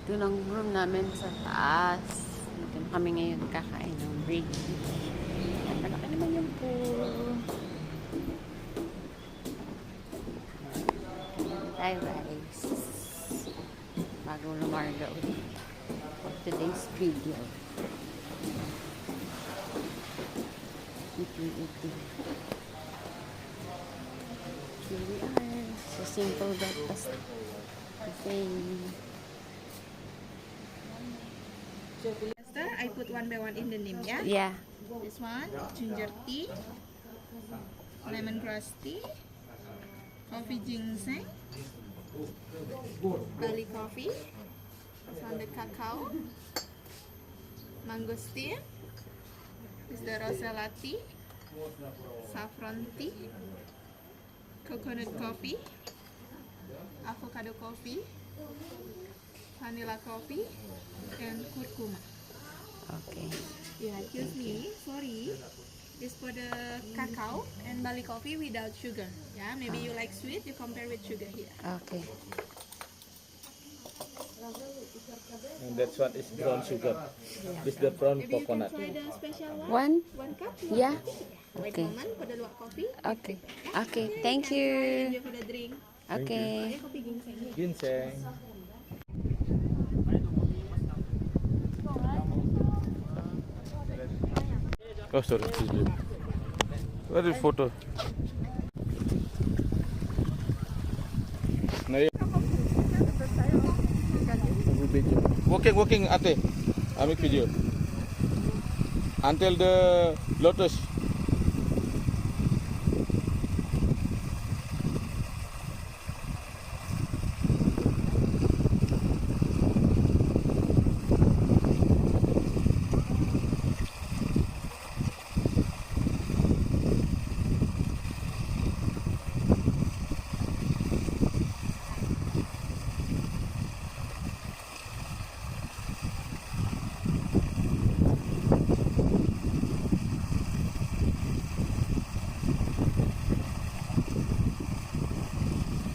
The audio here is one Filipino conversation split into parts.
Ito lang room namin sa taas. Dito na kami ngayon kakain ng bridge. At malaki naman yung pool. Tayo guys. Bago lumarga ulit. For today's video. Eating. Here we are. So simple breakfast. Buffet. I put one by one in the name, yeah? Yeah. This one, ginger tea, lemongrass tea, coffee ginseng, Bali coffee, this one the cacao, mangosteen, this the rosella tea, saffron tea, coconut coffee, avocado coffee, vanilla coffee, and kurkuma. Okay. Yeah, excuse me, sorry. This for the cacao and Bali coffee without sugar. Yeah, maybe you like sweet, you compare with sugar here. Okay. And that's what is brown sugar. This the brown Maybe you can coconut. try the special one. One? One cup? Yeah. Wait Okay. a moment for the luwak coffee. Okay. Okay. Thank Try you. for the drink. Okay. Coffee ginseng. Ginseng. Oh, sorry. Where is photo? No, walking, ate. I make video. Until the lotus.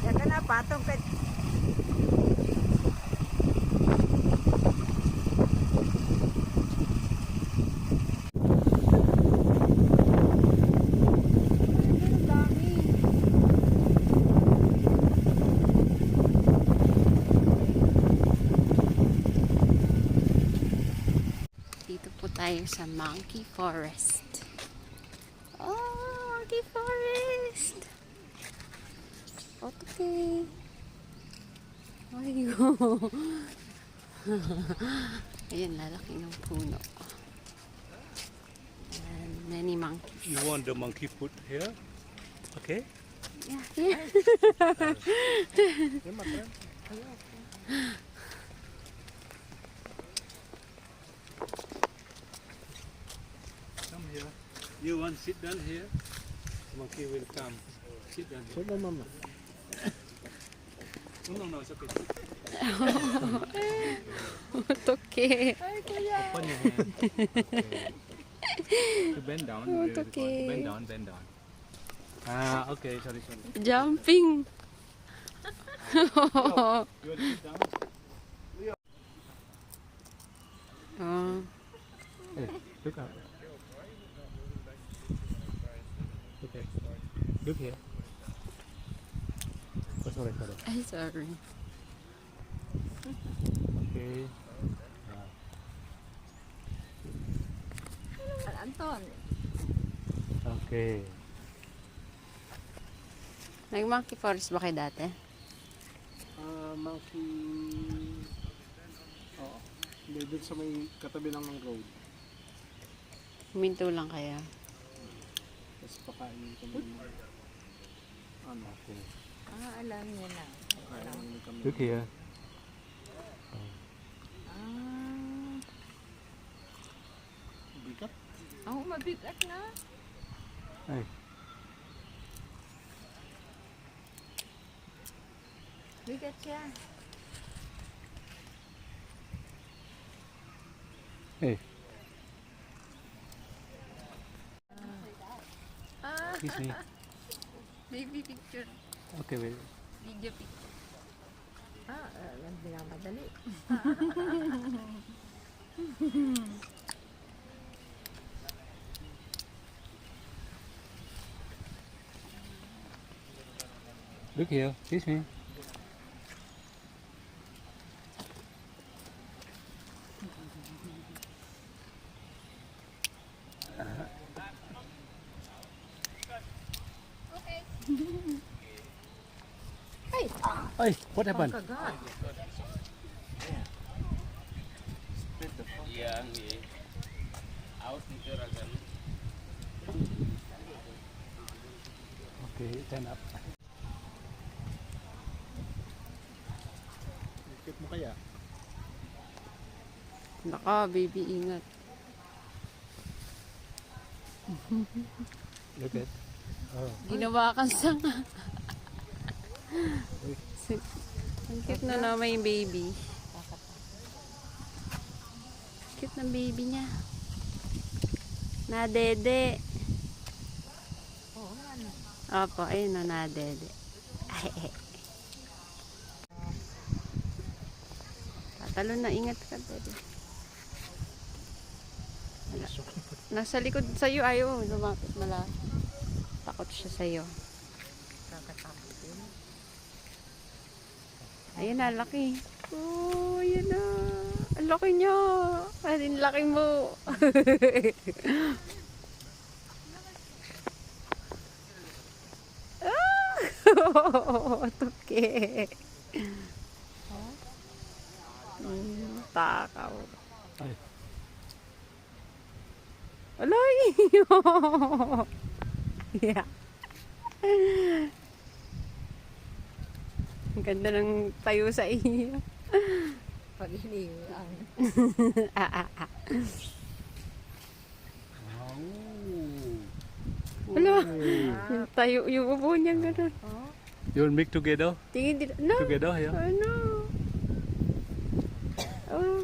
Jaga na patong pet. Dito po tayo sa Monkey Forest. Oh, Monkey Forest! Okay. Ayun. Ayan, lalaki ng puno. And many monkeys. You want the monkey food here? Okay. Yeah, here. Yeah, my friend. Come here. You want sit down here? Monkey will come. Sit down here. Mama. No, it's okay. Okay. Open your hand. To bend down. Oh, it's okay. Bend down. Ah, okay. Sorry. Jumping. You want to sit down? Oh. Hey, look up. Okay. Look here. Oh, sorry. Ay, sorry. Okay. Anton. Okay. Nag-monkey forest ba kayo dati? Monkey... Oo. Hindi, dun sa may katabi lang ng road. Huminto lang kaya. Tapos pakainin kami ng... Ano? Okay. Alam niya na. Pakainin kami. Look here. Bigat. Oh, mabigat na. Hey. Bigat siya. Hey. Kiss me. Baby picture. Okay, wait. Video picture. Ah, naman binamadali. Look here, kiss me. Hey, what happened? Kagat. Okay, stand up. Ikit mo kaya? Naka, baby, ingat. Look at. Oh, Ginawa kang sanga. Ang cute na may baby. Cute ng baby niya. Nadede. Oo nga no. Opo, ayun na, nadede. Tatalon na, ingat ka, dede. Nasa likod sa'yo, ayaw. Lumapit malapit. Takot siya sa'yo. Kakatakot yun. Ayun na, laki. Oh, ayun na. Ang laki niya. Ang laki mo. Ah! Toke. Takaw. ay. Aloy! Yeah. Ang ganda ng tayo sa iyo. Pag iniwan. Alo, yung tayo, yung upo niya gano'n. You will mix together? Tingin din, no, Together here? ano? Oh,